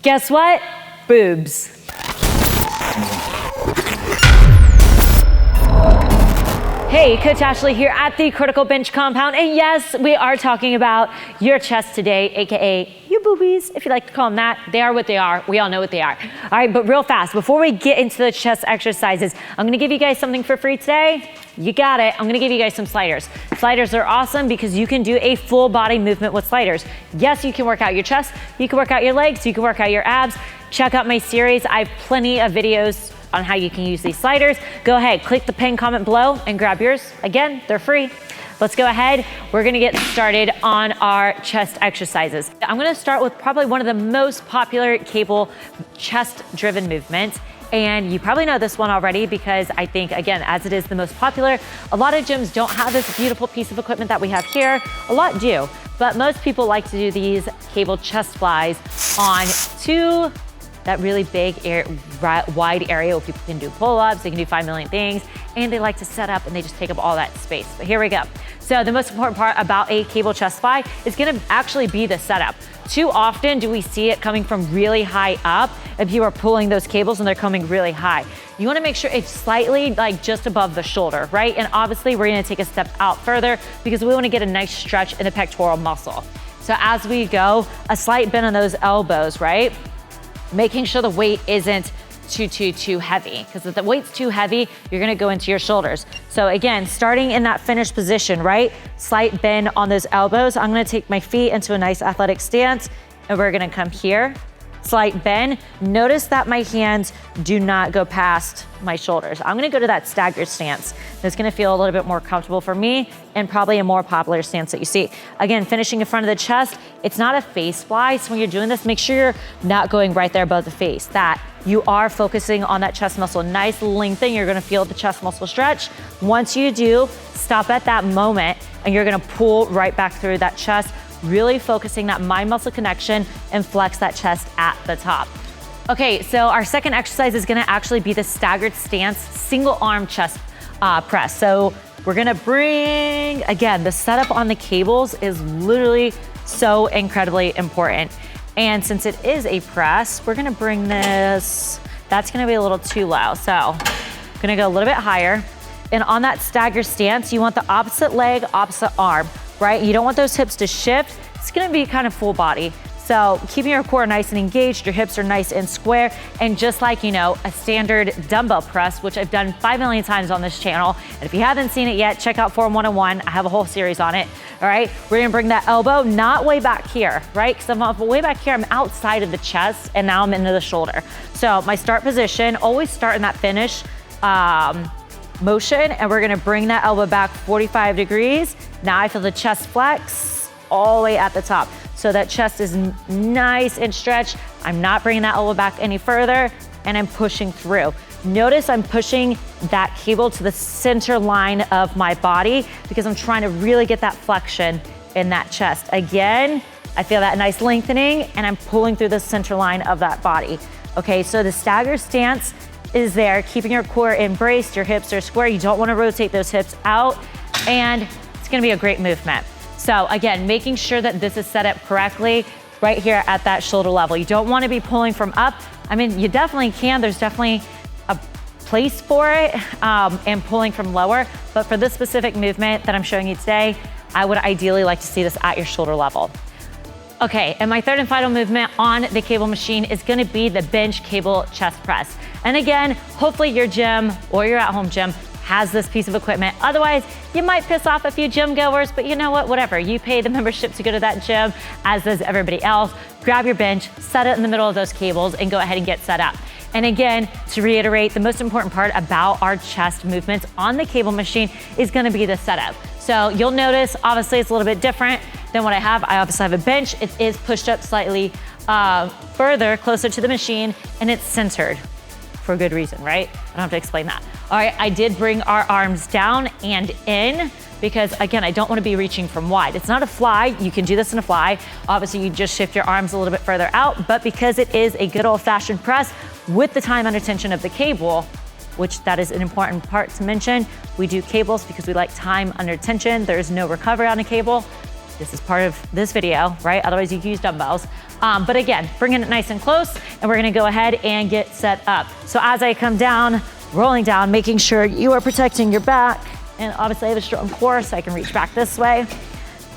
Guess what? Boobs. Hey, Coach Ashley here at the Critical Bench Compound. And yes, we are talking about your chest today, AKA your boobies, if you like to call them that. They are what they are. We all know what they are. All right, but real fast, before we get into the chest exercises, I'm gonna give you guys something for free today. You got it. I'm gonna give you guys some sliders. Sliders are awesome because you can do a full body movement with sliders. Yes, you can work out your chest, you can work out your legs, you can work out your abs. Check out my series. I have plenty of videos on how you can use these sliders. Go ahead, click the pinned comment below and grab yours. Again, they're free. Let's go ahead. We're gonna get started on our chest exercises. I'm gonna start with probably one of the most popular cable chest-driven movements. And you probably know this one already because I think, again, as it is the most popular, a lot of gyms don't have this beautiful piece of equipment that we have here. A lot do, but most people like to do these cable chest flies on that really big wide area where people can do pull-ups, they can do 5 million things, and they like to set up and they just take up all that space. But here we go. So the most important part about a cable chest fly is gonna actually be the setup. Too often do we see it coming from really high up if you are pulling those cables and they're coming really high. You wanna make sure it's slightly like just above the shoulder, right? And obviously we're gonna take a step out further because we wanna get a nice stretch in the pectoral muscle. So as we go, a slight bend on those elbows, right? Making sure the weight isn't too heavy, because if the weight's too heavy, you're gonna go into your shoulders. So again, starting in that finished position, right? Slight bend on those elbows. I'm gonna take my feet into a nice athletic stance, and we're gonna come here. Slight bend. Notice that my hands do not go past my shoulders. I'm gonna go to that staggered stance. That's gonna feel a little bit more comfortable for me and probably a more popular stance that you see. Again, finishing in front of the chest, it's not a face fly, so when you're doing this, make sure you're not going right there above the face. That you are focusing on that chest muscle. Nice lengthen, you're gonna feel the chest muscle stretch. Once you do, stop at that moment and you're gonna pull right back through that chest, really focusing that mind muscle connection and flex that chest at the top. Okay, so our second exercise is gonna actually be the staggered stance, single arm chest press. So we're gonna bring, again, the setup on the cables is literally so incredibly important. And since it is a press, we're gonna bring this, that's gonna be a little too low. So I'm gonna go a little bit higher. And on that staggered stance, you want the opposite leg, opposite arm, right? You don't want those hips to shift. It's gonna be kind of full body. So keeping your core nice and engaged, your hips are nice and square, and just like, you know, a standard dumbbell press, which I've done 5 million times on this channel. And if you haven't seen it yet, check out Form 101. I have a whole series on it, all right? We're gonna bring that elbow not way back here, right? Because I'm way back here, I'm outside of the chest, and now I'm into the shoulder. So my start position, always start in that finish motion, and we're gonna bring that elbow back 45 degrees. Now I feel the chest flex all the way at the top. So that chest is nice and stretched. I'm not bringing that elbow back any further, and I'm pushing through. Notice I'm pushing that cable to the center line of my body because I'm trying to really get that flexion in that chest. Again, I feel that nice lengthening, and I'm pulling through the center line of that body. Okay, so the stagger stance is there, keeping your core embraced, your hips are square. You don't wanna rotate those hips out, and it's gonna be a great movement. So again, making sure that this is set up correctly right here at that shoulder level. You don't wanna be pulling from up. I mean, you definitely can, there's definitely a place for it, and pulling from lower, but for this specific movement that I'm showing you today, I would ideally like to see this at your shoulder level. Okay, and my third and final movement on the cable machine is gonna be the bench cable chest press. And again, hopefully your gym or your at-home gym has this piece of equipment. Otherwise, you might piss off a few gym goers, but you know what, whatever. You pay the membership to go to that gym, as does everybody else. Grab your bench, set it in the middle of those cables, and go ahead and get set up. And again, to reiterate, the most important part about our chest movements on the cable machine is gonna be the setup. So you'll notice, obviously it's a little bit different than what I have. I obviously have a bench. It is pushed up slightly further, closer to the machine, and it's centered for a good reason, right? I don't have to explain that. All right, I did bring our arms down and in because again, I don't wanna be reaching from wide. It's not a fly, you can do this in a fly. Obviously you just shift your arms a little bit further out, but because it is a good old fashioned press with the time under tension of the cable, which that is an important part to mention. We do cables because we like time under tension. There's no recovery on a cable. This is part of this video, right? Otherwise you can use dumbbells. But again, bringing it nice and close, and we're gonna go ahead and get set up. So as I come down, rolling down, making sure you are protecting your back, and obviously I have a strong core, so I can reach back this way,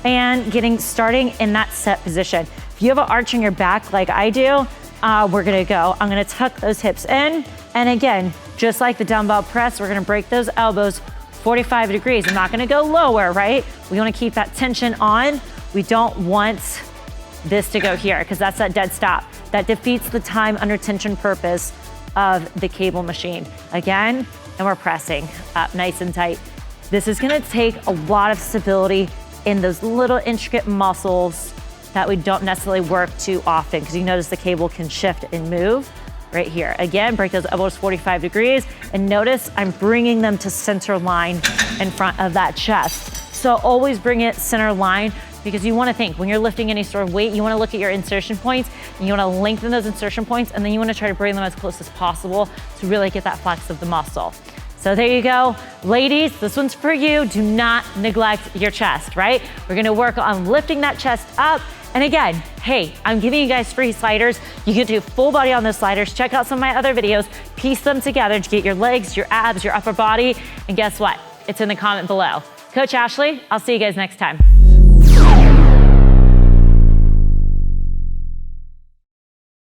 and starting in that set position. If you have an arch in your back like I do, we're gonna go. I'm gonna tuck those hips in, and again, just like the dumbbell press, we're gonna break those elbows 45 degrees. I'm not gonna go lower, right? We wanna keep that tension on. We don't want this to go here, because that's that dead stop. That defeats the time under tension purpose of the cable machine. Again, and we're pressing up nice and tight. This is gonna take a lot of stability in those little intricate muscles that we don't necessarily work too often, because you notice the cable can shift and move right here. Again, break those elbows 45 degrees, and notice I'm bringing them to center line in front of that chest. So always bring it center line, because you wanna think, when you're lifting any sort of weight, you wanna look at your insertion points, and you wanna lengthen those insertion points, and then you wanna try to bring them as close as possible to really get that flex of the muscle. So there you go. Ladies, this one's for you. Do not neglect your chest, right? We're gonna work on lifting that chest up. And again, hey, I'm giving you guys free sliders. You can do full body on those sliders. Check out some of my other videos, piece them together to get your legs, your abs, your upper body. And guess what? It's in the comment below. Coach Ashley, I'll see you guys next time.